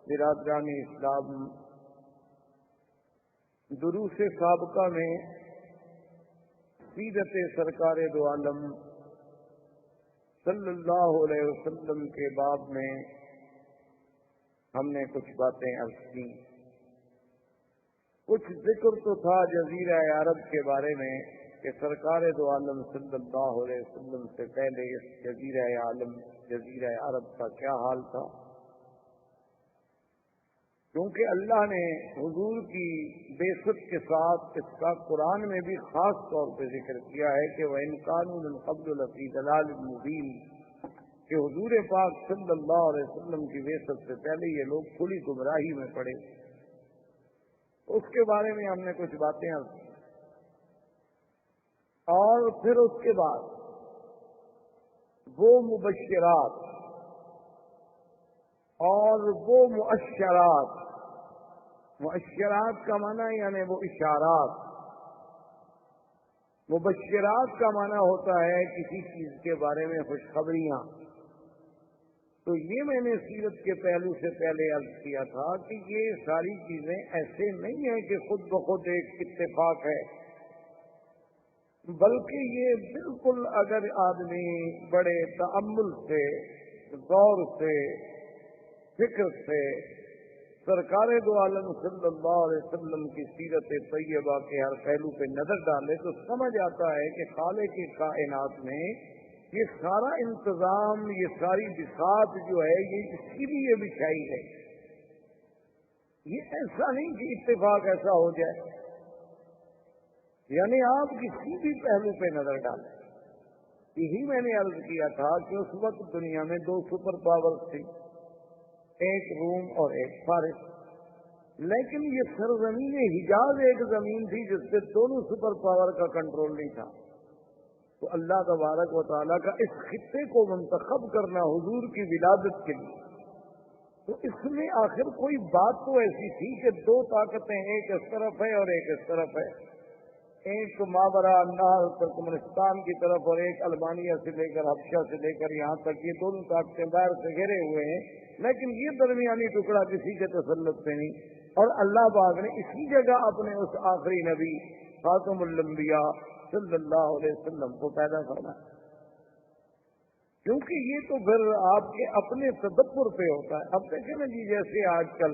برادران اسلام، دروس سابقہ میں سیرت سرکار دو عالم صلی اللہ علیہ وسلم کے باب میں ہم نے کچھ باتیں عرض کی. کچھ ذکر تو تھا جزیرہ عرب کے بارے میں کہ سرکار دو عالم صلی اللہ علیہ وسلم سے پہلے اس جزیرہ عرب کا کیا حال تھا، کیونکہ اللہ نے حضور کی بعثت کے ساتھ اس کا قرآن میں بھی خاص طور پہ ذکر کیا ہے کہ وَإِنْ كَانُوا مِنْ قَبْلُ لَفِي ضَلَالٍ مُبِينٍ، کہ حضور پاک صلی اللہ علیہ وسلم کی بعثت سے پہلے یہ لوگ کھلی گمراہی میں پڑے. اس کے بارے میں ہم نے کچھ باتیں عرض کی، اور پھر اس کے بعد وہ مبشرات اور وہ مؤشرات. مؤشرات کا معنی یعنی وہ اشارات، مبشرات کا معنی ہوتا ہے کسی چیز کے بارے میں خوشخبریاں. تو یہ میں نے سیرت کے پہلو سے پہلے عرض کیا تھا کہ یہ ساری چیزیں ایسے نہیں ہیں کہ خود بخود ایک اتفاق ہے، بلکہ یہ بالکل اگر آدمی بڑے تأمل سے، غور سے، فکر سے سرکار دو عالم صلی اللہ علیہ وسلم کی سیرت طیبہ کے ہر پہلو پہ نظر ڈالے تو سمجھ آتا ہے کہ خالق کی کائنات میں یہ سارا انتظام، یہ ساری بساط جو ہے یہ اسی لیے بچھائی ہے. یہ ایسا نہیں کہ اتفاق ایسا ہو جائے، یعنی آپ کسی بھی پہلو پہ نظر ڈالیں. یہی میں نے عرض کیا تھا کہ اس وقت دنیا میں دو سپر پاورز تھی، ایک روم اور ایک فارس، لیکن یہ سرزمین حجاز ایک زمین تھی جس پہ دونوں سپر پاور کا کنٹرول نہیں تھا. تو اللہ تبارک و تعالیٰ کا اس خطے کو منتخب کرنا حضور کی ولادت کے لیے، تو اس میں آخر کوئی بات تو ایسی تھی کہ دو طاقتیں ایک اس طرف ہے اور ایک اس طرف ہے، ایک ماورا النہر ترکمنستان کی طرف اور ایک البانیہ سے لے کر حبشہ سے لے کر یہاں تک، یہ دونوں طاقتیں باہر سے گھرے ہوئے ہیں، لیکن یہ درمیانی ٹکڑا کسی کے تسلط پہ نہیں. اور اللہ پاک نے اسی جگہ اپنے اس آخری نبی خاتم الانبیاء صلی اللہ علیہ وسلم کو پیدا کرنا، کیونکہ یہ تو پھر آپ کے اپنے تدبر پہ ہوتا ہے. اب دیکھیں نا جی، جیسے آج کل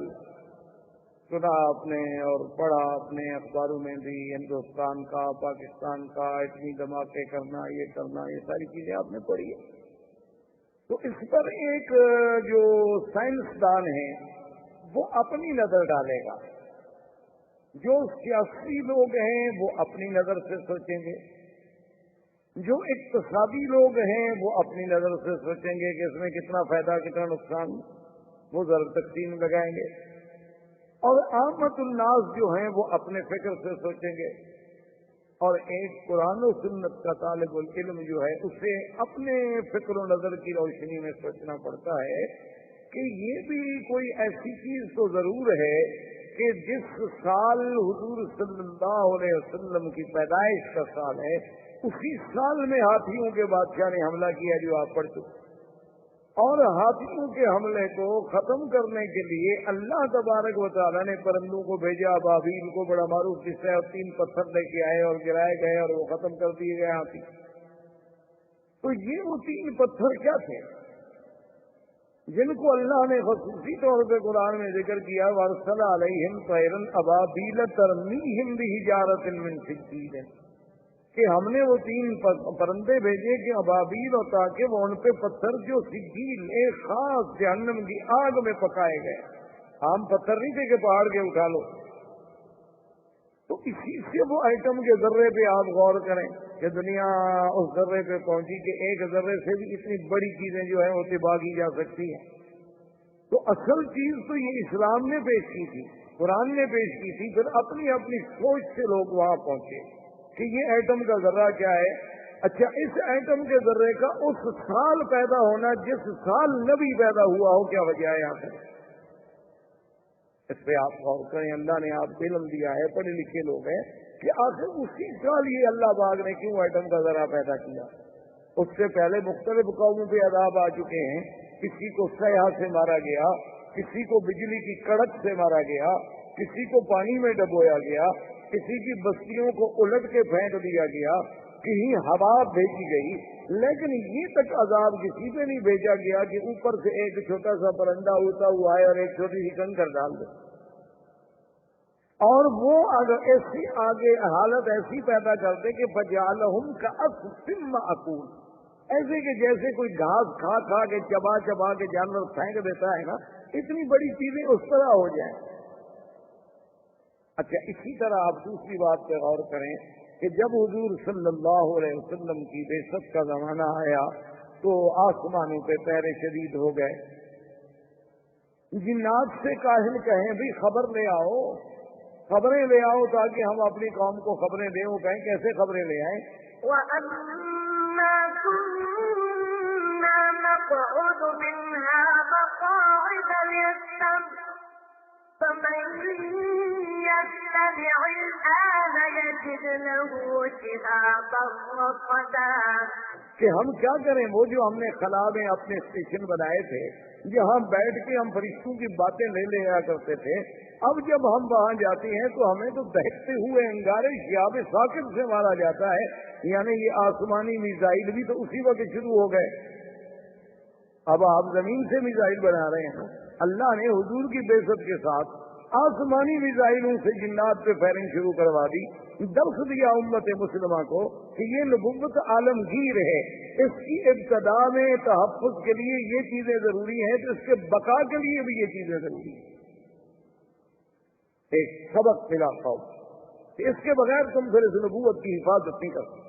سنا آپ نے اور پڑھا اپنے اخباروں میں بھی، ہندوستان کا، پاکستان کا اتنی دھماکے کرنا، یہ کرنا، یہ ساری چیزیں آپ نے پڑھی ہے. تو اس پر ایک جو سائنسدان ہیں وہ اپنی نظر ڈالے گا، جو سیاسی لوگ ہیں وہ اپنی نظر سے سوچیں گے، جو اقتصادی لوگ ہیں وہ اپنی نظر سے سوچیں گے کہ اس میں کتنا فائدہ کتنا نقصان، وہ ضرب تقسیم لگائیں گے، اور عامت الناس جو ہیں وہ اپنے فکر سے سوچیں گے. اور ایک قرآن و سنت کا طالب العلم جو ہے اسے اپنے فکر و نظر کی روشنی میں سوچنا پڑتا ہے کہ یہ بھی کوئی ایسی چیز تو ضرور ہے کہ جس سال حضور صلی اللہ علیہ وسلم کی پیدائش کا سال ہے، اسی سال میں ہاتھیوں کے بادشاہ نے حملہ کیا جو آپ پڑھ چکے، اور ہاتھیوں کے حملے کو ختم کرنے کے لیے اللہ تبارک و تعالیٰ نے پرندوں کو بھیجا. ابابیل کو بڑا معروف قصہ ہے، اور 3 پتھر لے کے آئے اور گرائے گئے اور وہ ختم کر دیے گئے ہاتھی. تو یہ وہ 3 پتھر کیا تھے جن کو اللہ نے خصوصی طور پہ قرآن میں ذکر کیا، وَأَرْسَلَ عَلَيْهِمْ طَيْرًا أَبَابِيلَ تَرْمِيهِمْ بِحِجَارَةٍ مِّن سِجِّيلٍ، کہ ہم نے وہ 3 پرندے بھیجے کہ ابابیل، اور تاکہ وہ ان پہ پتھر جو سجیل ایک خاص جہنم کی آگ میں پکائے گئے. عام پتھر نہیں تھے کہ پہاڑ کے اٹھا لو. تو اسی سے وہ ایٹم کے ذرے پہ آپ غور کریں کہ دنیا اس ذرے پہ پہنچی کہ ایک ذرے سے بھی اتنی بڑی چیزیں جو ہیں وہ تباہ کی جا سکتی ہیں. تو اصل چیز تو یہ اسلام نے پیش کی تھی، قرآن نے پیش کی تھی، پھر اپنی اپنی سوچ سے لوگ وہاں پہنچے کہ یہ ایٹم کا ذرہ کیا ہے. اچھا، اس ایٹم کے ذرے کا اس سال پیدا ہونا جس سال نبی پیدا ہوا ہو، کیا وجہ ہے یہاں پہ؟ اس پہ آپ غور کریں. اللہ نے آپ کو علم دیا ہے، پڑھے لکھے لوگ ہیں، کہ آخر اسی سال یہ اللہ پاک نے کیوں ایٹم کا ذرہ پیدا کیا. اس سے پہلے مختلف قوموں پہ عذاب آ چکے ہیں، کسی کو سیاح سے مارا گیا، کسی کو بجلی کی کڑک سے مارا گیا، کسی کو پانی میں ڈبویا گیا، کسی کی بستیوں کو الٹ کے پھینک دیا گیا، کہیں ہوا بھیجی گئی، لیکن یہ تک عذاب کسی پہ نہیں بھیجا گیا کہ اوپر سے ایک چھوٹا سا پرندہ اڑتا ہوا ہے اور ایک چھوٹی سی کنکر ڈال دے، اور وہ اگر ایسی آگے حالت ایسی پیدا کرتے کہ فجعلہم کعصف مأکول، ایسے کہ جیسے کوئی گھاس کھا کھا کے چبا چبا کے جانور پھینک دیتا ہے نا، اتنی بڑی چیزیں اس طرح ہو جائیں۔ اچھا، اسی طرح آپ دوسری بات پہ غور کریں کہ جب حضور صلی اللہ علیہ وسلم کی بعثت کا زمانہ آیا تو آسمانوں پہ پہرے شدید ہو گئے، جنات سے کاہل کہیں بھی خبر لے آؤ، خبریں لے آؤ تاکہ ہم اپنی قوم کو خبریں دیں۔ وہ کہیں کیسے خبریں لے آئیں؟ وَأَنَّا كُنَّا نَقْعُدُ مِنْهَا مَقَاعِدَ لِلسَّمْعِ فَمَن يَسْتَمِعِ الْآنَ يَجِدْ لَهُ شِهَابًا رَّصَدًا۔ کہ ہم کیا کریں، وہ جو ہم نے خلا میں اپنے اسٹیشن بنائے تھے جہاں بیٹھ کے ہم فرشتوں کی باتیں لے لیا کرتے تھے، اب جب ہم وہاں جاتے ہیں تو ہمیں تو دہتے ہوئے انگارے شہاب ثاقب سے مارا جاتا ہے، یعنی یہ آسمانی میزائل بھی تو اسی وقت شروع ہو گئے۔ اب آپ زمین سے میزائل بنا رہے ہیں، اللہ نے حضور کی بعثت کے ساتھ آسمانی میزائلوں سے جنات پہ فائرنگ شروع کروا دی، درس دیا امت مسلمہ کو کہ یہ نبوت عالمگیر ہے، اس کی ابتدا میں تحفظ کے لیے یہ چیزیں ضروری ہیں تو اس کے بقا کے لیے بھی یہ چیزیں ضروری ہیں۔ ایک سبق ملا قوم کہ اس کے بغیر تم پھر اس نبوت کی حفاظت نہیں کر سکتے۔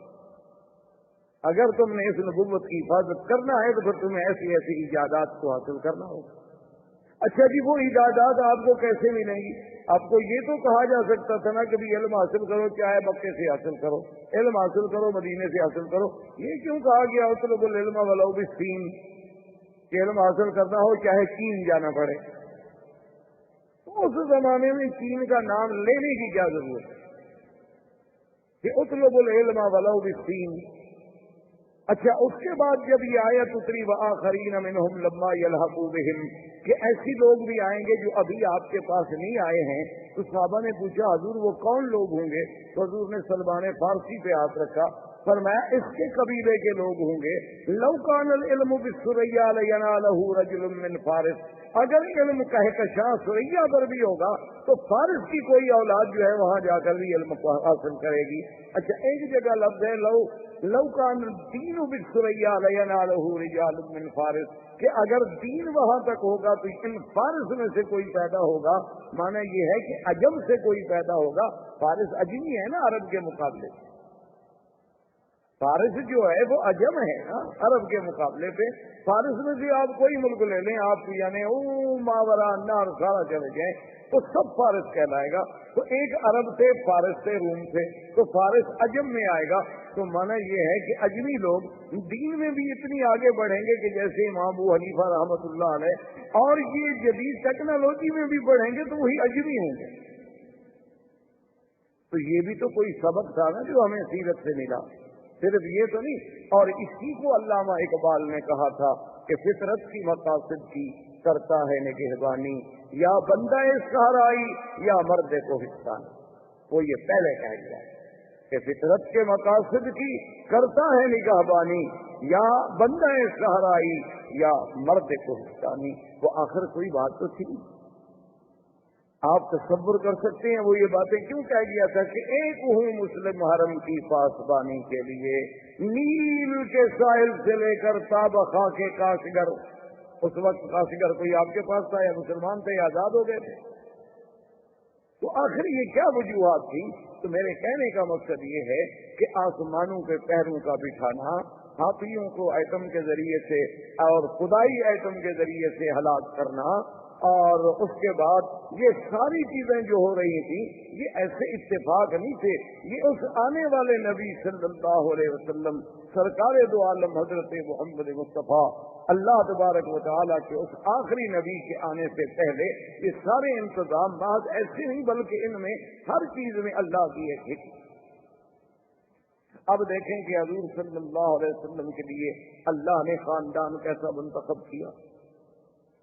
اگر تم نے اس نبوت کی حفاظت کرنا ہے تو پھر تمہیں ایسی ایسی ایجادات کو حاصل کرنا ہوگا۔ اچھا جی، وہ ایجادات آپ کو کیسے ملیں گی؟ آپ کو یہ تو کہا جا سکتا تھا نا کہ بھی علم حاصل کرو، چاہے مکے سے حاصل کرو، علم حاصل کرو مدینے سے حاصل کرو۔ یہ کیوں کہا گیا اطلبوا العلم ولو بالصین، کہ علم حاصل کرنا ہو چاہے چین جانا پڑے؟ اس زمانے میں چین کا نام لینے کی کیا ضرورت ہے کہ اطلبوا العلم ولو بالصین۔ اچھا، اس کے بعد جب یہ آیت اتری وآخرین منہم لما یلحقوا بہم، کہ ایسی لوگ بھی آئیں گے جو ابھی آپ کے پاس نہیں آئے ہیں، تو صحابہ نے پوچھا حضور وہ کون لوگ ہوں گے؟ تو حضور نے سلمان فارسی پہ ہاتھ رکھا، فرمایا اس کے قبیلے کے لوگ ہوں گے۔ لو کان العلم بالثریا لینالہ رجل من فارس، اگر علم کہکشاں ثریا پر بھی ہوگا تو فارس کی کوئی اولاد جو ہے وہاں جا کر بھی علم حاصل کرے گی۔ اچھا، ایک جگہ لفظ ہے لو کان الدین بالثریا لینالہ رجال من فارس، کہ اگر دین وہاں تک ہوگا تو ان فارس میں سے کوئی پیدا ہوگا، معنی یہ ہے کہ عجم سے کوئی پیدا ہوگا۔ فارس عجمی ہے نا عرب کے مقابلے، فارس جو ہے وہ عجم ہے نا عرب کے مقابلے پہ۔ فارس میں سے آپ کوئی ملک لے لیں، آپ یعنی ماورا النہر سارا چلے جائیں تو سب فارس کہلائے گا۔ تو ایک عرب سے، فارس سے، روم سے، تو فارس عجم میں آئے گا۔ تو معنی یہ ہے کہ عجمی لوگ دین میں بھی اتنی آگے بڑھیں گے کہ جیسے امام ابو حنیفہ رحمۃ اللہ علیہ، اور یہ جدید ٹیکنالوجی میں بھی بڑھیں گے تو وہی عجمی ہوں گے۔ تو یہ بھی تو کوئی سبق تھا نا جو ہمیں سیرت سے ملا، صرف یہ تو نہیں۔ اور اسی کو علامہ اقبال نے کہا تھا کہ فطرت کی مقاصد کی کرتا ہے نگہبانی، یا بندہ صحرائی یا مرد کوہستان۔ وہ یہ پہلے کہہ گیا کہ فطرت کے مقاصد کی کرتا ہے نگہبانی، یا بندہ صحرائی یا مرد کوہستانی۔ وہ آخر کوئی بات تو تھی، آپ تصور کر سکتے ہیں وہ یہ باتیں کیوں کہہ گیا تھا کہ ایک ہوں مسلم حرم کی پاسبانی کے لیے، نیل کے ساحل سے لے کر تابخا کے کاشگر۔ اس وقت کاشگر کوئی آپ کے پاس تھا یا مسلمان تھے یا آزاد ہو گئے تھے؟ تو آخر یہ کیا وجوہات تھی؟ تو میرے کہنے کا مقصد یہ ہے کہ آسمانوں کے پہروں کا بٹھانا، ہاتھیوں کو ایٹم کے ذریعے سے اور خدائی ایٹم کے ذریعے سے ہلاک کرنا، اور اس کے بعد یہ ساری چیزیں جو ہو رہی تھیں یہ ایسے اتفاق نہیں تھے، یہ اس آنے والے نبی صلی اللہ علیہ وسلم سرکار دو عالم حضرت محمد مصطفیٰ اللہ تبارک و تعالیٰ کے اس آخری نبی کے آنے سے پہلے یہ سارے انتظام بعض ایسے نہیں بلکہ ان میں ہر چیز میں اللہ کی ایک حکمت۔ اب دیکھیں کہ حضور صلی اللہ علیہ وسلم کے لیے اللہ نے خاندان کیسا منتخب کیا۔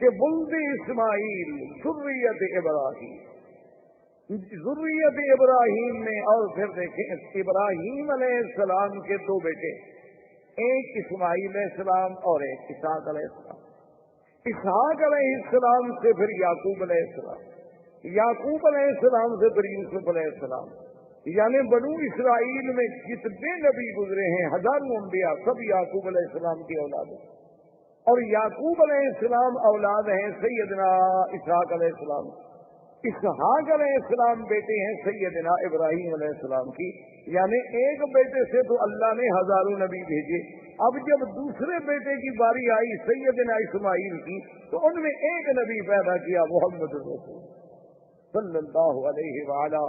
کہ بلد اسماعیل ذریت ابراہیم میں، اور پھر دیکھیں ابراہیم علیہ السلام کے دو بیٹے، ایک اسماعیل علیہ السلام اور ایک اسحاق علیہ السلام۔ اسحاق علیہ السلام سے پھر یعقوب علیہ السلام، یعقوب علیہ السلام سے پھر یوسف علیہ السلام۔ یعنی بنو اسرائیل میں جتنے نبی گزرے ہیں، ہزاروں انبیاء، سب یعقوب علیہ السلام کی اولاد ہیں، اور یعقوب علیہ السلام اولاد ہیں سیدنا اسحاق علیہ السلام، اسحاق علیہ السلام بیٹے ہیں سیدنا ابراہیم علیہ السلام کی۔ یعنی ایک بیٹے سے تو اللہ نے ہزاروں نبی بھیجے، اب جب دوسرے بیٹے کی باری آئی سیدنا اسماعیل کی تو ان میں ایک نبی پیدا کیا، محمد رسول صلی اللہ علیہ وآلہ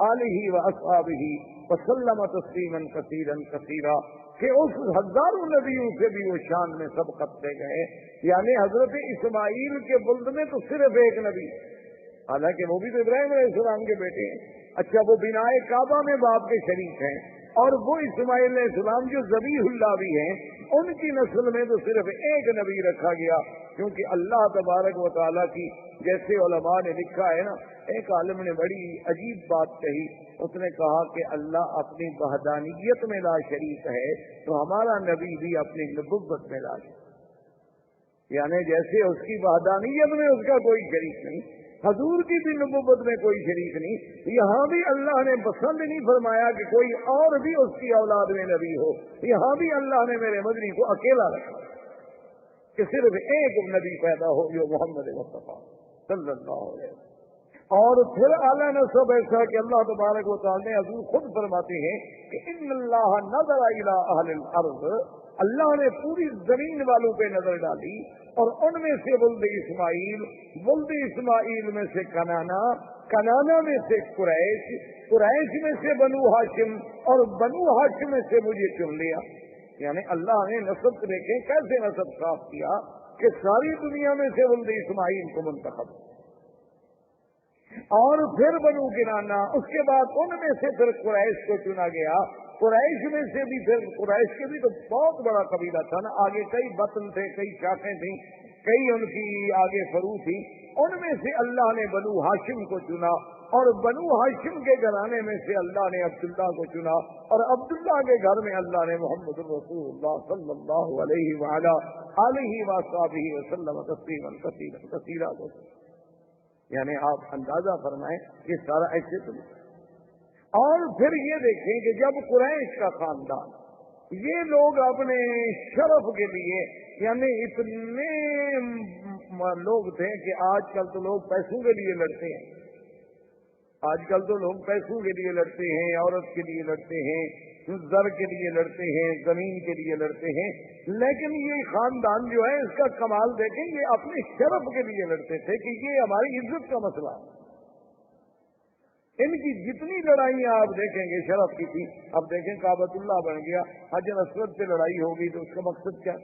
آلہ واصحابہ وسلم تسلیما کثیرا کثیرا، کہ اس ہزاروں نبیوں سے بھی وہ شان میں سبقت دے گئے۔ یعنی حضرت اسماعیل کے بلد میں تو صرف ایک نبی، حالانکہ وہ بھی تو ابراہیم علیہ السلام کے بیٹے ہیں۔ اچھا، وہ بنائے کعبہ میں باپ کے شریک ہیں، اور وہ اسماعیل علیہ السلام جو ذبیح اللہ بھی ہیں، ان کی نسل میں تو صرف ایک نبی رکھا گیا، کیونکہ اللہ تبارک و تعالیٰ کی، جیسے علماء نے لکھا ہے نا، ایک عالم نے بڑی عجیب بات کہی، اس نے کہا کہ اللہ اپنی وحدانیت میں لا شریک ہے، تو ہمارا نبی بھی اپنی نبوت میں لا شریک، یعنی جیسے اس کی وحدانیت میں اس کا کوئی شریک نہیں، حضور کی بھی نبوت میں کوئی شریک نہیں، یہاں بھی اللہ نے پسند نہیں فرمایا کہ کوئی اور بھی اس کی اولاد میں نبی ہو، یہاں بھی اللہ نے میرے مدنی کو اکیلا رکھا کہ صرف ایک نبی پیدا ہو جو محمد مصطفیٰ صلی اللہ علیہ وسلم۔ اور پھر اعلیٰ نسب ایسا کہ اللہ تبارک و تعالیٰ نے حضور خود فرماتے ہیں کہ ان اللہ نظر الی اہل الارض، اللہ نے پوری زمین والوں پہ نظر ڈالی، اور ان میں سے ولد اسماعیل میں سے کنانا میں سے قریش میں سے بنو ہاشم، اور بنو ہاشم میں سے مجھے چن لیا۔ یعنی اللہ نے نسب دیکھیں کیسے نسب صاف کیا کہ ساری دنیا میں سے ولد اسماعیل کو منتخب، اور پھر بنو کنانا، اس کے بعد ان میں سے پھر قریش کو چنا گیا، قریش میں سے بھی پھر قریش کے بھی تو بہت بڑا قبیلہ تھا نا، آگے کئی بطن تھے، کئی شاخیں تھیں، کئی ان کی آگے فرو تھی، ان میں سے اللہ نے بنو ہاشم کو چنا، اور بنو ہاشم کے گھرانے میں سے اللہ نے عبداللہ کو چنا، اور عبداللہ کے گھر میں اللہ نے محمد رسول اللہ صلی اللہ علیہ وآلہ آلہ وصحبہ وسلم تسلیما کثیرا کثیرا کو۔ یعنی آپ اندازہ فرمائیں یہ سارا ایسے تو نہیں۔ اور پھر یہ دیکھیں کہ جب قریش کا خاندان، یہ لوگ اپنے شرف کے لیے، یعنی اتنے لوگ تھے کہ آج کل تو لوگ پیسوں کے لیے لڑتے ہیں، آج کل تو لوگ پیسوں کے لیے لڑتے ہیں، عورت کے لیے لڑتے ہیں، زر کے لیے لڑتے ہیں، زمین کے لیے لڑتے ہیں، لیکن یہ خاندان جو ہے اس کا کمال دیکھیں، یہ اپنے شرف کے لیے لڑتے تھے کہ یہ ہماری عزت کا مسئلہ ہے۔ ان کی جتنی لڑائیاں آپ دیکھیں گے شرف کی تھی، اب دیکھیں کعبۃ اللہ بن گیا، حجر اسود سے لڑائی ہو گئی تو اس کا مقصد کیا؟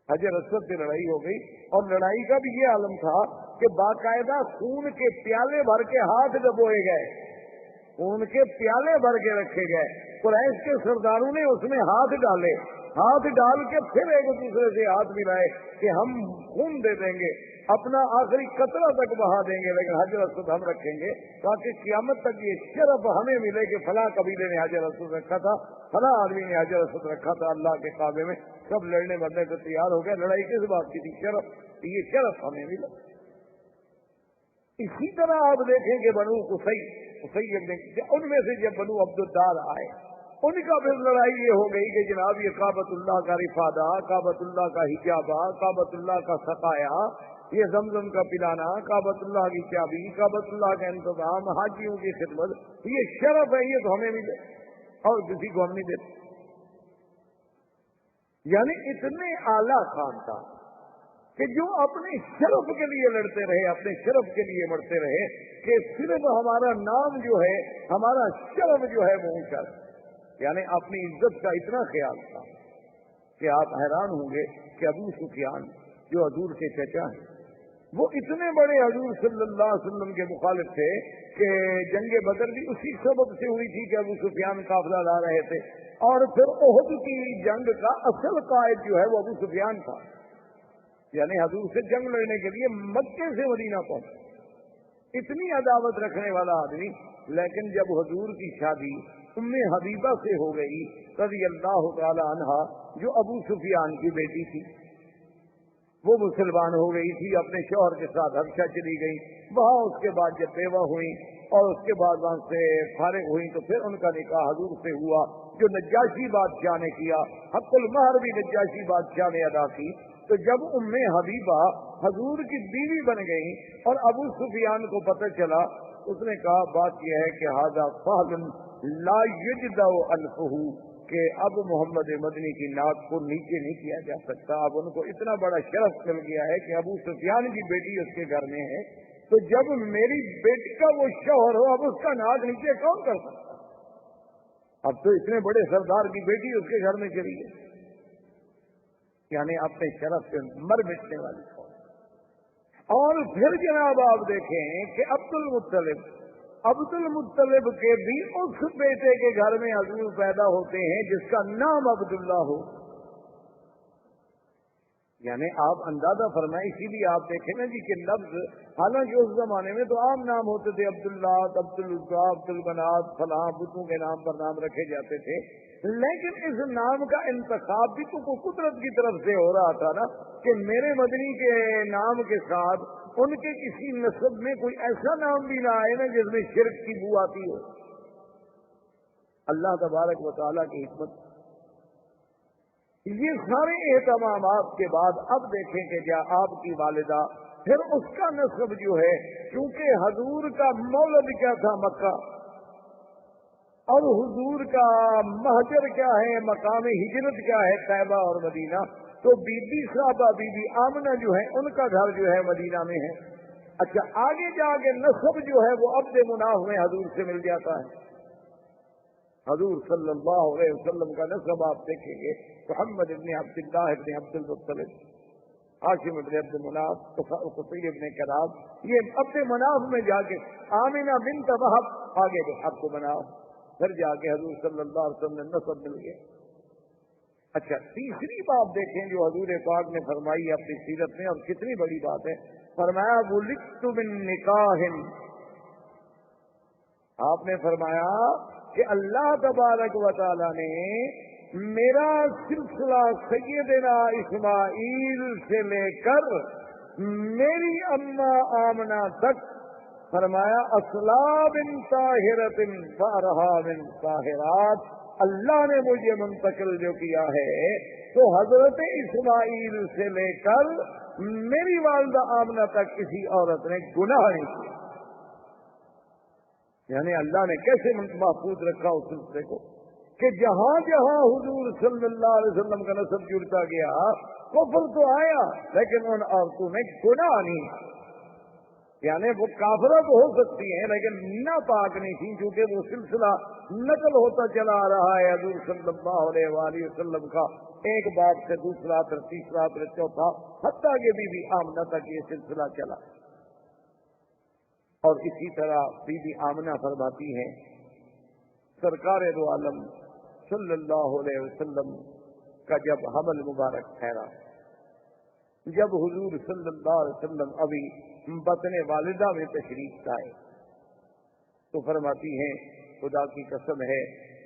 حجر اسود سے لڑائی ہو گئی، اور لڑائی کا بھی یہ عالم تھا کہ باقاعدہ خون کے پیالے بھر کے ہاتھ ڈبوئے گئے، خون کے پیالے بھر کے رکھے گئے، قریش کے سرداروں نے اس میں ہاتھ ڈالے، ہاتھ ڈال کے پھر ایک دوسرے سے ہاتھ ملائے کہ ہم خون دے دیں گے، اپنا آخری قطرہ تک بہا دیں گے، لیکن حجر اسود ہم رکھیں گے تاکہ قیامت تک یہ شرف ہمیں ملے کہ فلاں قبیلے نے حجر اسود رکھا تھا، فلاں آدمی نے حجر اسود رکھا تھا اللہ کے کعبے میں۔ سب لڑنے مرنے کو تیار ہو گئے، لڑائی کس بات کی تھی؟ شرف، یہ شرف ہمیں ملا۔ اسی طرح آپ دیکھیں کہ بنو قصی ان میں سے جب بنو عبدالدار آئے، ان کا پھر لڑائی یہ ہو گئی کہ جناب یہ کعبۃ اللہ کا رفادہ، کعبۃ اللہ کا حجابہ، کعبۃ اللہ کا سقایا، یہ زمزم کا پلانا، کعبۃ اللہ کی چابی، کعبۃ اللہ کا انتظام، حاجیوں کی خدمت، یہ شرف ہے، یہ تو ہمیں ملے اور کسی کو ہم نہیں دیتے۔ یعنی اتنے اعلیٰ خان تھا کہ جو اپنے شرف کے لیے لڑتے رہے، اپنے شرف کے لیے مرتے رہے کہ صرف ہمارا نام جو ہے، ہمارا شرف جو ہے وہ اونچا، یعنی اپنی عزت کا اتنا خیال تھا کہ آپ حیران ہوں گے کہ ابو سفیان جو حضور کے چچا ہیں، وہ اتنے بڑے حضور صلی اللہ علیہ وسلم کے مخالف تھے کہ جنگ بدر بھی اسی سبب سے ہوئی تھی کہ ابو سفیان قافلہ لا رہے تھے، اور پھر احد کی جنگ کا اصل قائد جو ہے وہ ابو سفیان تھا، یعنی حضور سے جنگ لڑنے کے لیے مکے سے مدینہ پہنچا، اتنی عداوت رکھنے والا آدمی۔ لیکن جب حضور کی شادی ام حبیبہ سے ہو گئی رضی اللہ تعالی عنہا، جو ابو سفیان کی بیٹی تھی، وہ مسلمان ہو گئی تھی، اپنے شوہر کے ساتھ حبشہ چلی گئی، وہاں اس کے بعد جب بیوہ ہوئی اور اس کے بعد وہاں سے فارغ ہوئی تو پھر ان کا نکاح حضور سے ہوا، جو نجاشی بادشاہ نے کیا، حق المہر بھی نجاشی بادشاہ نے ادا کی۔ تو جب ام حبیبہ حضور کی بیوی بن گئی اور ابو سفیان کو پتہ چلا، اس نے کہا بات یہ ہے کہ ھذا فہل لا یجدع انفہ، کہ اب محمد مدنی کی ناک کو نیچے نہیں کیا جا سکتا، اب ان کو اتنا بڑا شرف مل گیا ہے کہ ابو سفیان کی بیٹی اس کے گھر میں ہے، تو جب میری بیٹی کا وہ شوہر ہو اب اس کا ناک نیچے کون کر سکتا؟ اب تو اتنے بڑے سردار کی بیٹی اس کے گھر میں چلی ہے، یعنی اپنے شرف سے مر مٹنے والی قوم۔ اور پھر جناب آپ دیکھیں کہ عبد المطلب کے بھی اس بیٹے کے گھر میں حضور پیدا ہوتے ہیں جس کا نام عبداللہ ہو، یعنی آپ اندازہ فرمائیں۔ اسی لیے آپ دیکھیں نا جی کہ لفظ، حالانکہ اس زمانے میں تو عام نام ہوتے تھے، عبداللہ، عبدالعزیٰ، عبدالمناف، فلاں بتوں کے نام پر نام رکھے جاتے تھے، لیکن اس نام کا انتخاب بھی تو قدرت کی طرف سے ہو رہا تھا نا، کہ میرے مدنی کے نام کے ساتھ ان کے کسی نسب میں کوئی ایسا نام بھی نہ آئے نا جس میں شرک کی بو آتی ہو۔ اللہ تبارک و تعالیٰ کی حکمت۔ یہ سارے اہتمامات کے بعد اب دیکھیں کہ کیا آپ کی والدہ، پھر اس کا نسب جو ہے، کیونکہ حضور کا مولد کیا تھا مکہ، اور حضور کا مہجر کیا ہے، مقام ہجرت کیا ہے طیبہ اور مدینہ، تو بی بی صاحبہ بی بی آمنہ جو ہے ان کا گھر جو ہے مدینہ میں ہے۔ اچھا آگے جا کے نسب جو ہے وہ عبد مناف میں حضور سے مل جاتا ہے۔ حضور صلی اللہ علیہ وسلم کا نسب آپ دیکھیں گے، محمد ابن عبداللہ ابن عبد المطلب، ہاشم ابن عبد مناف، قصی ابن کلاب، یہ عبد مناف میں جا کے آمنہ بنت وہب، آگے عبد مناف، پھر جا کے حضور صلی اللہ علیہ وسلم نسب مل گیا۔ اچھا تیسری بات دیکھیں جو حضور پاک نے فرمائی اپنی سیرت میں، اور کتنی بڑی بات ہے، فرمایا ولدت من نکاح، آپ نے فرمایا کہ اللہ تبارک و تعالی نے میرا سلسلہ سیدنا اسماعیل سے لے کر میری اماں آمنہ تک، فرمایا اصلاب طاہرۃ فارہا من طاہرات، اللہ نے مجھے منتقل جو کیا ہے تو حضرت اسماعیل سے لے کر میری والدہ آمنہ تک کسی عورت نے گناہ نہیں کیا، یعنی اللہ نے کیسے محفوظ رکھا اس سلسلے کو کہ جہاں جہاں حضور صلی اللہ علیہ وسلم کا نسب جڑتا گیا، کفر تو آیا لیکن ان عورتوں میں گناہ نہیں، یعنی وہ کافرہ تو ہو سکتی ہیں لیکن ناپاک نہیں تھی، کیونکہ وہ سلسلہ نقل ہوتا چلا آ رہا ہے حضور صلی اللہ علیہ وآلہ وسلم کا، ایک باپ سے دوسرا، پھر تیسرا، پھر چوتھا، حتیٰ کہ بی بی آمنہ تک یہ سلسلہ چلا۔ اور اسی طرح بی بی آمنہ فرماتی ہیں سرکار دو عالم صلی اللہ علیہ وسلم کا جب حمل مبارک ٹھہرا، جب حضور صلی اللہ علیہ وسلم ابھی بطن والدہ میں تشریف لائے، تو فرماتی ہیں خدا کی قسم ہے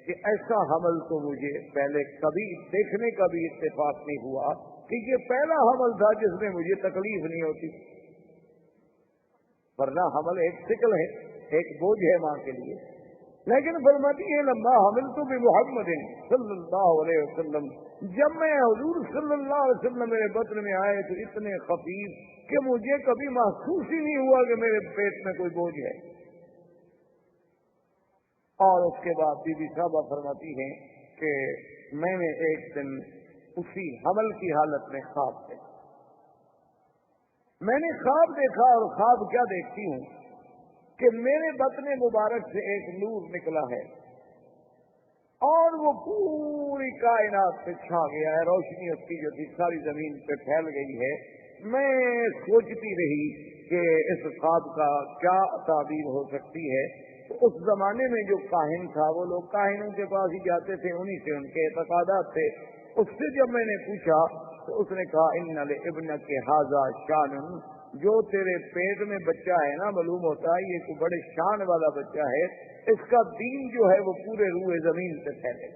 کہ ایسا حمل تو مجھے پہلے کبھی دیکھنے کا بھی اتفاق نہیں ہوا کہ یہ پہلا حمل تھا جس میں مجھے تکلیف نہیں ہوتی، ورنہ حمل ایک ثقل ہے، ایک بوجھ ہے ماں کے لیے، لیکن فرماتی ہے لما حملت بمحمد صلی اللہ علیہ وسلم، جب میں حضور صلی اللہ علیہ وسلم میرے بطن میں آئے تو اتنے خفیف کہ مجھے کبھی محسوس ہی نہیں ہوا کہ میرے پیٹ میں کوئی بوجھ ہے۔ اور اس کے بعد بی بی صاحبہ فرماتی ہیں کہ میں نے ایک دن اسی حمل کی حالت میں خواب دیکھا، میں نے خواب دیکھا، اور خواب کیا دیکھتی ہوں کہ میرے بطن مبارک سے ایک نور نکلا ہے اور وہ پوری کائنات پہ چھا گیا ہے، روشنی اس کی جو تھی ساری زمین پہ پھیل گئی ہے، میں سوچتی رہی کہ اس خواب کا کیا تعبیر ہو سکتی ہے. تو اس زمانے میں جو کاہن تھا وہ لوگ کاہنوں کے پاس ہی جاتے تھے, انہی سے ان کے اعتقادات تھے. اس سے جب میں نے پوچھا تو اس نے کہا ان لابنک ھذا شان, جو تیرے پیٹ میں بچہ ہے نا, معلوم ہوتا ہے یہ کوئی بڑے شان والا بچہ ہے, اس کا دین جو ہے وہ پورے روئے زمین سے پھیلے.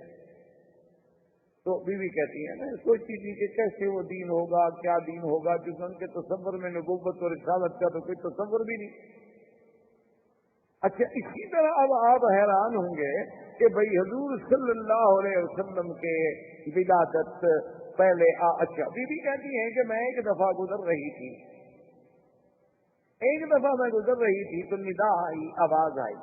تو بیوی کہتی ہے میں سوچتی تھی کہ کیسے وہ دین ہوگا, کیا دین ہوگا, کیونکہ ان کے تصور میں نبوت اور رسالت کا تو کوئی تصور بھی نہیں. اچھا, اسی طرح اب آپ حیران ہوں گے کہ بھئی حضور صلی اللہ علیہ وسلم کے ولادت پہلے اچھا بیوی کہتی ہے کہ میں ایک دفعہ گزر رہی تھی, تو ندا آئی, آواز آئی,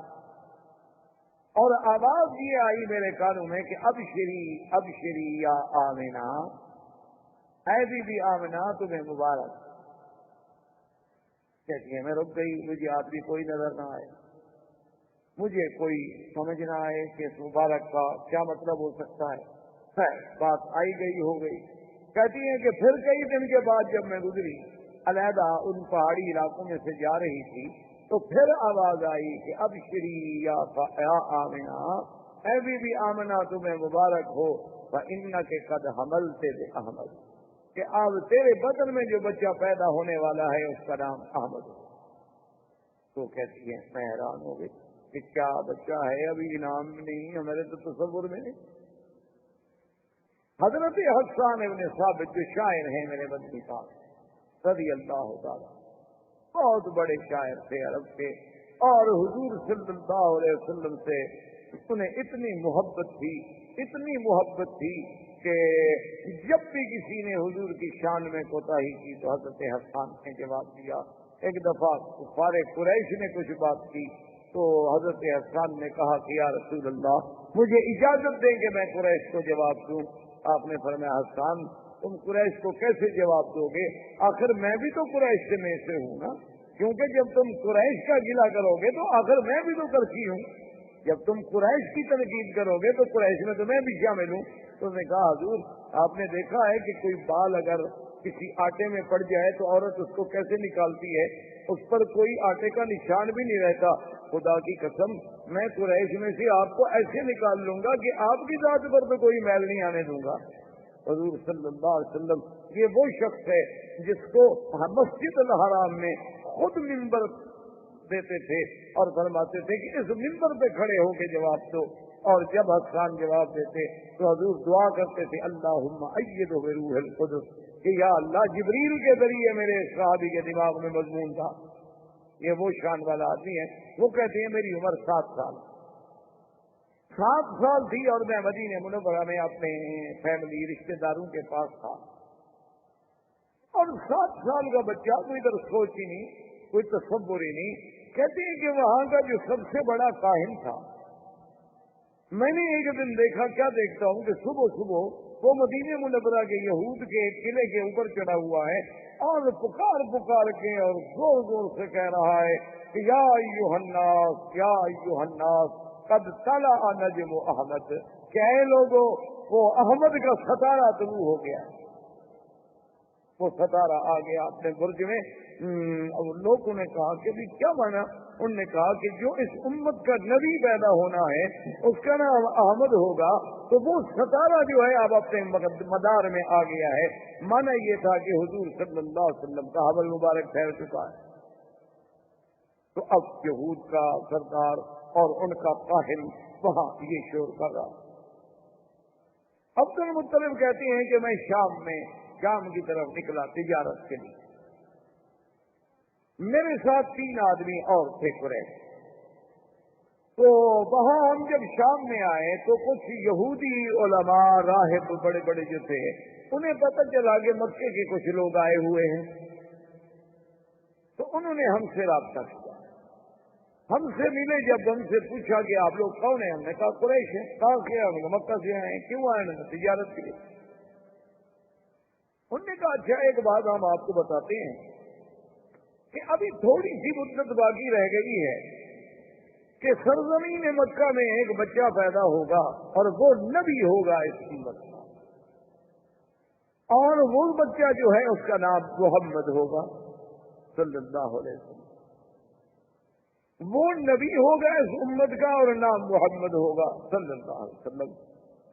اور آواز یہ آئی میرے کانوں میں کہ ابشری ابشری یا آمنہ, اے بی بی آمنہ تمہیں مبارک. کہتی ہے میں رک گئی, مجھے آپ بھی کوئی نظر نہ آئے, مجھے کوئی سمجھ نہ آئے کہ اس مبارک کا کیا مطلب ہو سکتا ہے. بات آئی گئی ہو گئی. کہتی ہیں کہ پھر کئی دن کے بعد جب میں گزری, علیحدہ ان پہاڑی علاقوں میں سے جا رہی تھی, تو پھر آواز آئی کہ ابشری یا آمنہ, اے بی بی آمنہ تمہیں مبارک ہو, فإنک قد حملت بأحمد, کہ اب تیرے بدن میں جو بچہ پیدا ہونے والا ہے اس کا نام احمد ہے. تو کہتی ہے میں حیران ہو گئی کہ کیا بچہ ہے, ابھی نام نہیں, ہمارے تو تصور میں نہیں. حضرت حسان ابن ثابت جو شاعر ہیں میرے بدنی پاک رضی اللہ تعالیٰ, بہت بڑے شاعر تھے عرب کے, اور حضور صلی اللہ علیہ وسلم سے انہیں اتنی محبت تھی کہ جب بھی کسی نے حضور کی شان میں کوتاہی کی تو حضرت حسان نے جواب دیا. ایک دفعہ کفار قریش نے کچھ بات کی تو حضرت حسان نے کہا کہ یا رسول اللہ مجھے اجازت دیں کہ میں قریش کو جواب دوں. آپ نے فرمایا حسان تم قریش کو کیسے جواب دو گے, آخر میں بھی تو قریش میں سے ہوں نا, کیونکہ جب تم قریش کا گلہ کرو گے تو آخر میں بھی تو کرتی ہوں, جب تم قریش کی تنقید کرو گے تو قریش میں تو میں بھی شامل ہوں. تو نے کہا حضور آپ نے دیکھا ہے کہ کوئی بال اگر کسی آٹے میں پڑ جائے تو عورت اس کو کیسے نکالتی ہے, اس پر کوئی آٹے کا نشان بھی نہیں رہتا. خدا کی قسم میں قریش میں سے آپ کو ایسے نکال لوں گا کہ آپ کی ذات پر تو کوئی میل نہیں آنے دوں گا. حضور صلی اللہ علیہ وسلم یہ وہ شخص ہے جس کو مسجد الحرام میں خود منبر دیتے تھے اور فرماتے تھے کہ اس منبر پہ کھڑے ہو کے جواب دو, اور جب حسان جواب دیتے تو حضور دعا کرتے تھے اللہم ایدہ بروح القدس, کہ یا اللہ جبریل کے ذریعے میرے صحابی کے دماغ میں مضمون تھا. یہ وہ شان والا آدمی ہے. وہ کہتے ہیں میری عمر 7 سال تھی اور میں مدینہ منورہ میں اپنے فیملی رشتہ داروں کے پاس تھا, اور 7 سال کا بچہ کوئی ادھر سوچ ہی نہیں, کوئی تصور ہی نہیں. کہتے ہیں کہ وہاں کا جو سب سے بڑا کاہن تھا, میں نے ایک دن دیکھا, کیا دیکھتا ہوں کہ صبح وہ مدینہ منورہ کے یہود کے قلعے کے اوپر چڑھا ہوا ہے اور پکار کے اور زور سے کہہ رہا ہے کہ یا ایھا الناس قد طلع نجم احمد, کہ اے لوگوں وہ احمد کا ستارہ طلوع ہو گیا. وہ ستارہ آ گیا اپنے برج میں. لوگوں نے کہا کہ بھی کیا مانا, انہوں نے کہا کہ جو اس امت کا نبی پیدا ہونا ہے اس کا نام احمد ہوگا, تو وہ ستارہ جو ہے اب اپنے مدار میں آ گیا ہے. مانا یہ تھا کہ حضور صلی اللہ علیہ وسلم کا حمل مبارک ٹھہر چکا ہے. تو اب یہود کا سردار اور ان کا کاہن وہاں یہ شور کر رہا. عبد المطلب کہتے ہیں کہ میں شام کی طرف نکلا تجارت کے لیے. میرے ساتھ 3 آدمی اور تھے قریش. تو وہاں ہم جب شام میں آئے تو کچھ یہودی علماء راہب بڑے بڑے جو تھے انہیں پتہ چلا کہ مکے کے کچھ لوگ آئے ہوئے ہیں, تو انہوں نے ہم سے رابطہ کیا, ہم سے ملے. جب ہم سے پوچھا کہ آپ لوگ کون ہیں, ہم نے کہا قریش ہیں. کہاں سے آئے؟ مکہ سے آئے. کیوں آئے؟ میں تجارت کے لیے. انہوں نے کہا اچھا ایک بات ہم آپ کو بتاتے ہیں کہ ابھی تھوڑی سی مدت باقی رہ گئی ہے کہ سرزمین مکہ میں ایک بچہ پیدا ہوگا اور وہ نبی ہوگا اس امت کا. اور وہ بچہ جو ہے اس کا نام محمد ہوگا صلی اللہ علیہ وسلم، وہ نبی ہوگا اس امت کا اور نام محمد ہوگا صلی اللہ علیہ وسلم۔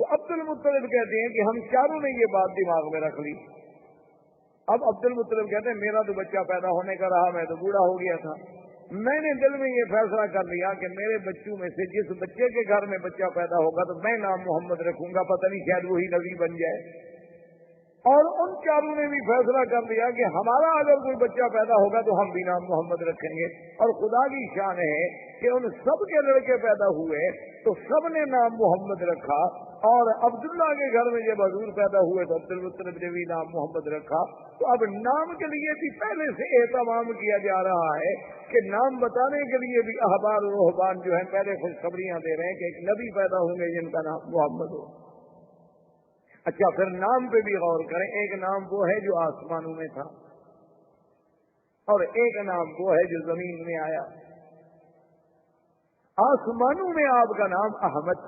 تو عبد المطلب کہتے ہیں کہ ہم چاروں نے یہ بات دماغ میں رکھ لی۔ اب عبد المطلب کہتے ہیں میرا تو بچہ پیدا ہونے کا رہا، میں تو بوڑھا ہو گیا تھا، میں نے دل میں یہ فیصلہ کر لیا کہ میرے بچوں میں سے جس بچے کے گھر میں بچہ پیدا ہوگا تو میں نام محمد رکھوں گا، پتہ نہیں شاید وہی نبی بن جائے۔ اور ان چاروں نے بھی فیصلہ کر لیا کہ ہمارا اگر کوئی بچہ پیدا ہوگا تو ہم بھی نام محمد رکھیں گے۔ اور خدا کی شان ہے کہ ان سب کے لڑکے پیدا ہوئے تو سب نے نام محمد رکھا، اور عبداللہ کے گھر میں جب حضور پیدا ہوئے تو عبد المطلب نے بھی نام محمد رکھا۔ تو اب نام کے لیے بھی پہلے سے اہتمام کیا جا رہا ہے کہ نام بتانے کے لیے بھی احبار و رہبان جو ہیں پہلے خوشخبریاں دے رہے ہیں کہ ایک نبی پیدا ہوں گے جن کا نام محمد ہو۔ اچھا، پھر نام پہ بھی غور کریں۔ ایک نام وہ ہے جو آسمانوں میں تھا اور ایک نام وہ ہے جو زمین میں آیا۔ آسمانوں میں آپ کا نام احمد،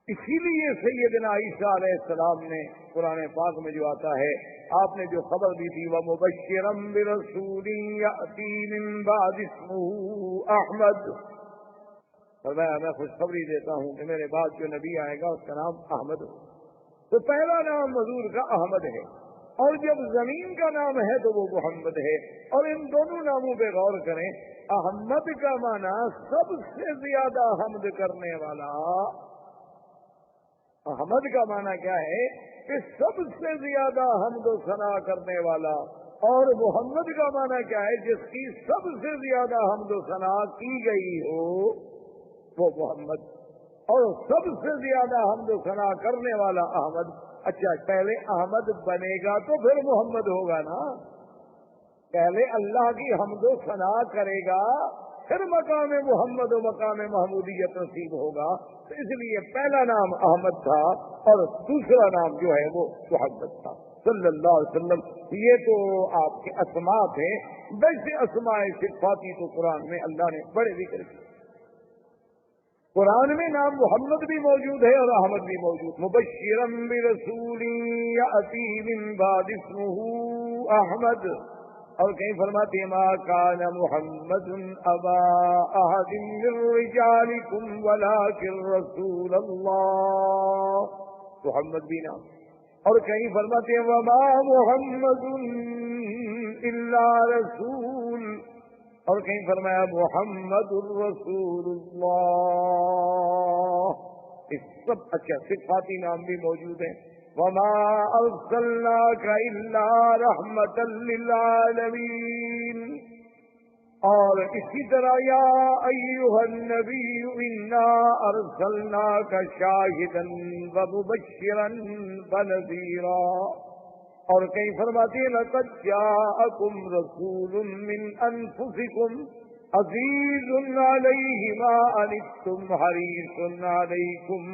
اسی لیے سیدنا عیسیٰ علیہ السلام نے قرآن پاک میں جو آتا ہے، آپ نے جو خبر دی تھی وَمُبَشِّرًا بِرَسُولٍ يَأْتِي مِن بَعْدِ اسْمُهُ أَحْمَدُ، فرمایا میں خوشخبری دیتا ہوں کہ میرے بعد جو نبی آئے گا اس کا نام احمد ہو۔ تو پہلا نام حضور کا احمد ہے، اور جب زمین کا نام ہے تو وہ محمد ہے۔ اور ان دونوں ناموں پہ غور کریں۔ احمد کا معنی سب سے زیادہ حمد کرنے والا، احمد کا معنی کیا ہے کہ سب سے زیادہ حمد و ثنا کرنے والا، اور محمد کا معنی کیا ہے جس کی سب سے زیادہ حمد و ثنا کی گئی ہو وہ محمد، اور سب سے زیادہ حمد و ثنا کرنے والا احمد۔ اچھا، پہلے احمد بنے گا تو پھر محمد ہوگا نا، پہلے اللہ کی حمد و ثنا کرے گا پھر مقام محمد و مقام محمودیت نصیب ہوگا۔ تو اس لیے پہلا نام احمد تھا اور دوسرا نام جو ہے وہ محمد تھا صلی اللہ علیہ وسلم۔ یہ تو آپ کے اسماء تھے، ویسے اسماء صفاتی تو قرآن میں اللہ نے بڑے ذکر کیے۔ قرآن میں نام محمد بھی موجود ہے اور احمد بھی موجود۔ مبشرا برسول یأتی من بعد اسمہ احمد، اور کہیں فرماتے ہیں ما کان محمد ابا احد من رجالکم ولکن رسول اللہ، محمد بھی نام۔ اور کہیں فرماتے ہیں وما محمد الا رسول، اور کہیں فرمایا محمد الرسول اللہ۔ اس سب اچھا صفاتی نام بھی موجود ہیں۔ وما ارسلناک الا رحمتا للعالمین، اور اسی طرح یا ایھا النبی انا ارسلناک شاہدا ومبشرا ونذیرا، اور کہیں فرماتے ہیں لقد جاءکم رسول من انفسکم عزیز علیہ ما عنتم حریص علیکم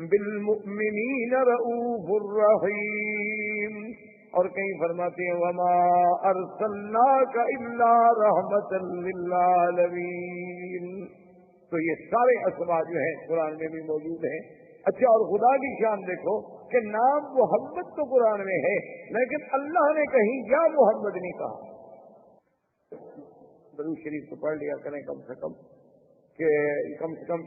بالمؤمنین رؤوف الرحیم، اور کہیں فرماتے ہیں وما ارسلناک الا رحمتا للعالمین۔ تو یہ سارے اسماء جو ہیں قرآن میں بھی موجود ہیں۔ اچھا، اور خدا کی شان دیکھو کہ نام محمد تو قرآن میں ہے لیکن اللہ نے کہیں یا محمد نہیں کہا۔ درود شریف تو پڑھ لیا کریں کم سے کم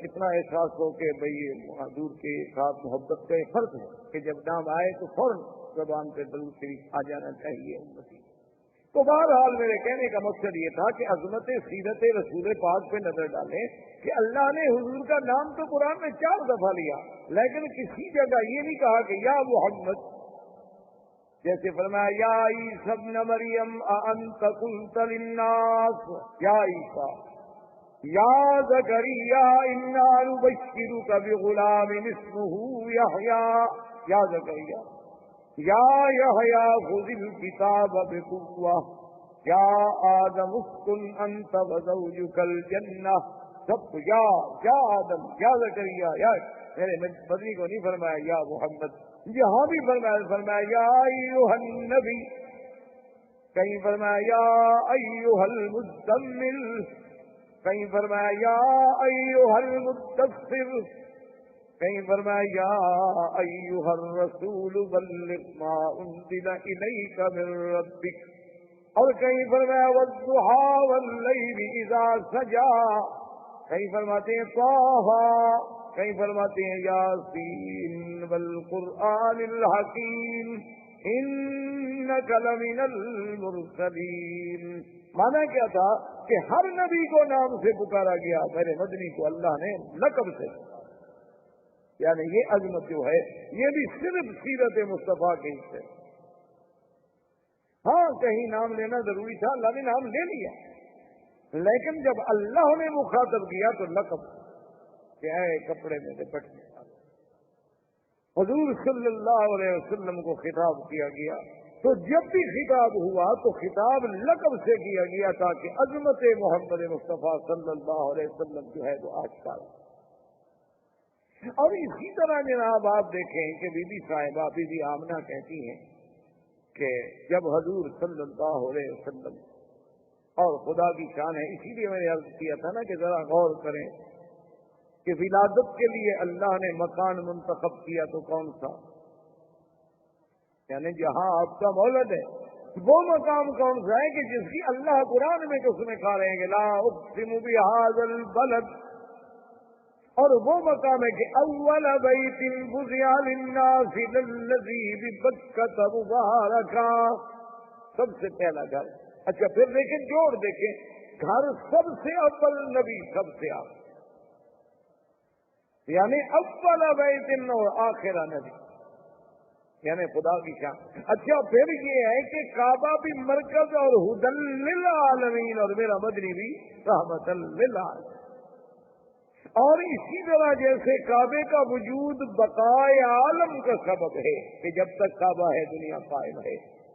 اتنا احساس ہو کہ بھئی حضور کے ساتھ محبت کا فرق ہے کہ جب نام آئے تو فوراً زبان پہ درود شریف آ جانا چاہیے امتی۔ تو بہرحال میرے کہنے کا مقصد یہ تھا کہ عظمت سیرت رسول پاک پہ نظر ڈالیں کہ اللہ نے حضور کا نام تو قرآن میں 4 دفعہ لیا لیکن کسی جگہ یہ نہیں کہا کہ یا محمد، جیسے فرمایا یا عیسی ابن مریم اانت قلت للناس، یا عیسی، یا زکریا انا نبشرک بغلام اسمہ یحییٰ، یا زکریا، یا یحییٰ خذ الکتاب بقوہ، یا آدم اسکن انت وزوجک الجنہ، سب یا آدم، یا زکریا، یا میرے مدنی کو نہیں فرمایا یا محمد، یہاں بھی فرمایا یا ایھا النبی، کہیں فرمایا یا ایھا المزمل، کہیں فرمایا یا ایھا المدثر، کہیں فرمایا یا ایھا الرسول بلغ ما انزل الیک من ربک، اور کہیں فرمایا والضحی واللیل اذا سجا، کہیں فرماتے ہیں طٰہٰ، کہیں فرماتے ہیں یاسین والقرآن الحکیم انک لمن المرسلین۔ مانا کیا تھا کہ ہر نبی کو نام سے پکارا گیا، میرے مدنی کو اللہ نے لقب سے، یعنی یہ عظمت جو ہے یہ بھی صرف سیرت مصطفیٰ کے سے۔ ہاں کہیں نام لینا ضروری تھا، اللہ نے نام لے لیا، لیکن جب اللہ نے مخاطب کیا تو لقب کہ اے کپڑے میں لپٹ گیا۔ حضور صلی اللہ علیہ وسلم کو خطاب کیا گیا، تو جب بھی خطاب ہوا تو خطاب لقب سے کیا گیا تاکہ عظمت محمد مصطفیٰ صلی اللہ علیہ وسلم جو ہے وہ آشکار۔ اور اسی طرح جناب آپ دیکھیں کہ بی بی صاحبہ بی بی آمنہ کہتی ہیں کہ جب حضور صلی اللہ علیہ وسلم، اور خدا کی شان ہے، اسی لیے میں نے عرض کیا تھا نا کہ ذرا غور کریں کہ ولادت کے لیے اللہ نے مکان منتخب کیا تو کون سا، یعنی جہاں آپ کا مولد ہے وہ مقام کون سا ہے کہ جس کی اللہ قرآن میں قسمیں کھا رہے ہیں کہ لا اقسم بہذا البلد، اور وہ مقام ہے کہ اول بیت وضع للناس للذی ببکۃ مبارکا، سب سے پہلا گھر۔ اچھا پھر دیکھیں جوڑ دیکھیں، گھر سب سے اول، نبی سب سے آخر، یعنی اول بیت اور آخرہ نبی، یعنی خدا کی شان۔ اچھا پھر یہ ہے کہ کعبہ بھی مرکز اور ہدی للعالمین، اور میرا مدنی بھی رحمت للعالمین۔ اور اسی طرح جیسے کعبے کا وجود بقائے عالم کا سبب ہے کہ جب تک کعبہ ہے دنیا قائم ہے،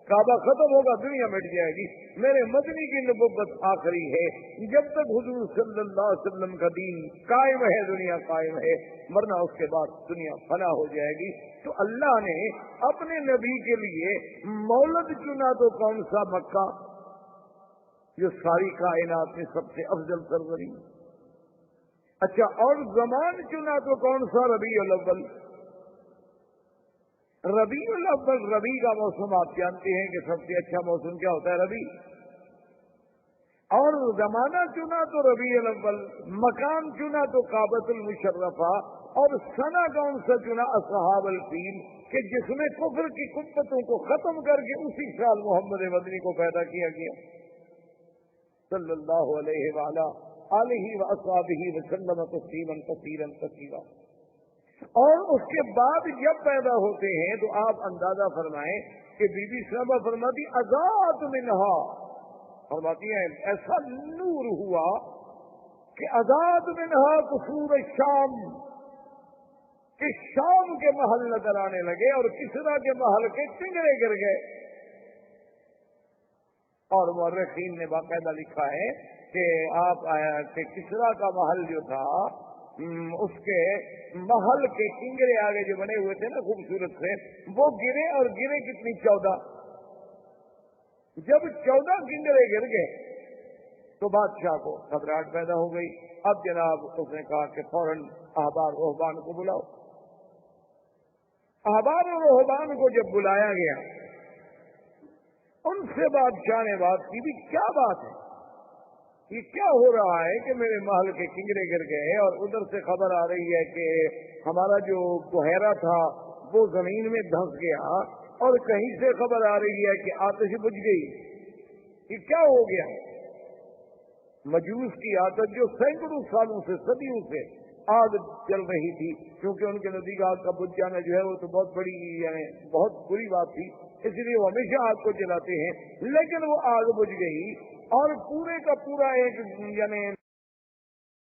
کعبہ ختم ہوگا دنیا مٹ جائے گی، میرے مدنی کی نبوت آخری ہے، جب تک حضور صلی اللہ علیہ وسلم کا دین قائم ہے دنیا قائم ہے، ورنہ اس کے بعد دنیا فنا ہو جائے گی۔ تو اللہ نے اپنے نبی کے لیے مولد چنا تو کون سا؟ مکہ، جو ساری کائنات میں سب سے افضل سرزمین۔ اچھا اور زمان چنا تو کون سا؟ ربیع الاول۔ ربیع الاول، ربیع کا موسم آپ جانتے ہیں کہ سب سے اچھا موسم کیا ہوتا ہے؟ ربیع۔ اور زمانہ چنا تو ربیع الاول، مکان چنا تو کعبۃ المشرفہ، اور سنہ کون سا چنا؟ اصحاب الفیل، کہ جس میں کفر کی قوتوں کو ختم کر کے اسی سال محمد مدنی کو پیدا کیا گیا صلی اللہ علیہ وآلہ آلہ واصحابہ وسلم تسلیما کثیرا کثیرا۔ اور اس کے بعد جب پیدا ہوتے ہیں تو آپ اندازہ فرمائیں کہ بی بی صاحبہ فرماتی آزاد منہا، فرماتی ہیں ایسا نور ہوا کہ آزاد منہا قصور الشام، کہ شام کے محل نظر آنے لگے اور کسرا کے محل کے ٹنگرے گر گئے۔ اور مورخین نے باقاعدہ لکھا ہے کہ آپ کہ کسرا کا محل جو تھا اس کے محل کے کنگرے آگے جو بنے ہوئے تھے نا خوبصورت سے، وہ گرے، اور گرے کتنی؟ 14۔ جب 14 کنگرے گر گئے تو بادشاہ کو گھبراہٹ پیدا ہو گئی۔ اب جناب اس نے کہا کہ فوراً احبار رہبان کو بلاؤ۔ احبار و رہبان کو جب بلایا گیا، ان سے بادشاہ نے بات کی، بھی کیا بات ہے، یہ کیا ہو رہا ہے کہ میرے محل کے کنگرے گر گئے، اور ادھر سے خبر آ رہی ہے کہ ہمارا جو بحیرہ تھا وہ زمین میں دھنس گیا، اور کہیں سے خبر آ رہی ہے کہ آتش بجھ گئی، یہ کیا ہو گیا؟ مجوس کی عادت جو سینکڑوں سالوں سے، صدیوں سے آگ چل رہی تھی، کیونکہ ان کے نزدیک آگ کا بجھ جانا جو ہے وہ تو بہت بڑی، یعنی بہت بری بات تھی، اس لیے وہ ہمیشہ آگ کو جلاتے ہیں، لیکن وہ آگ بجھ گئی، اور پورے کا پورا ایک یعنی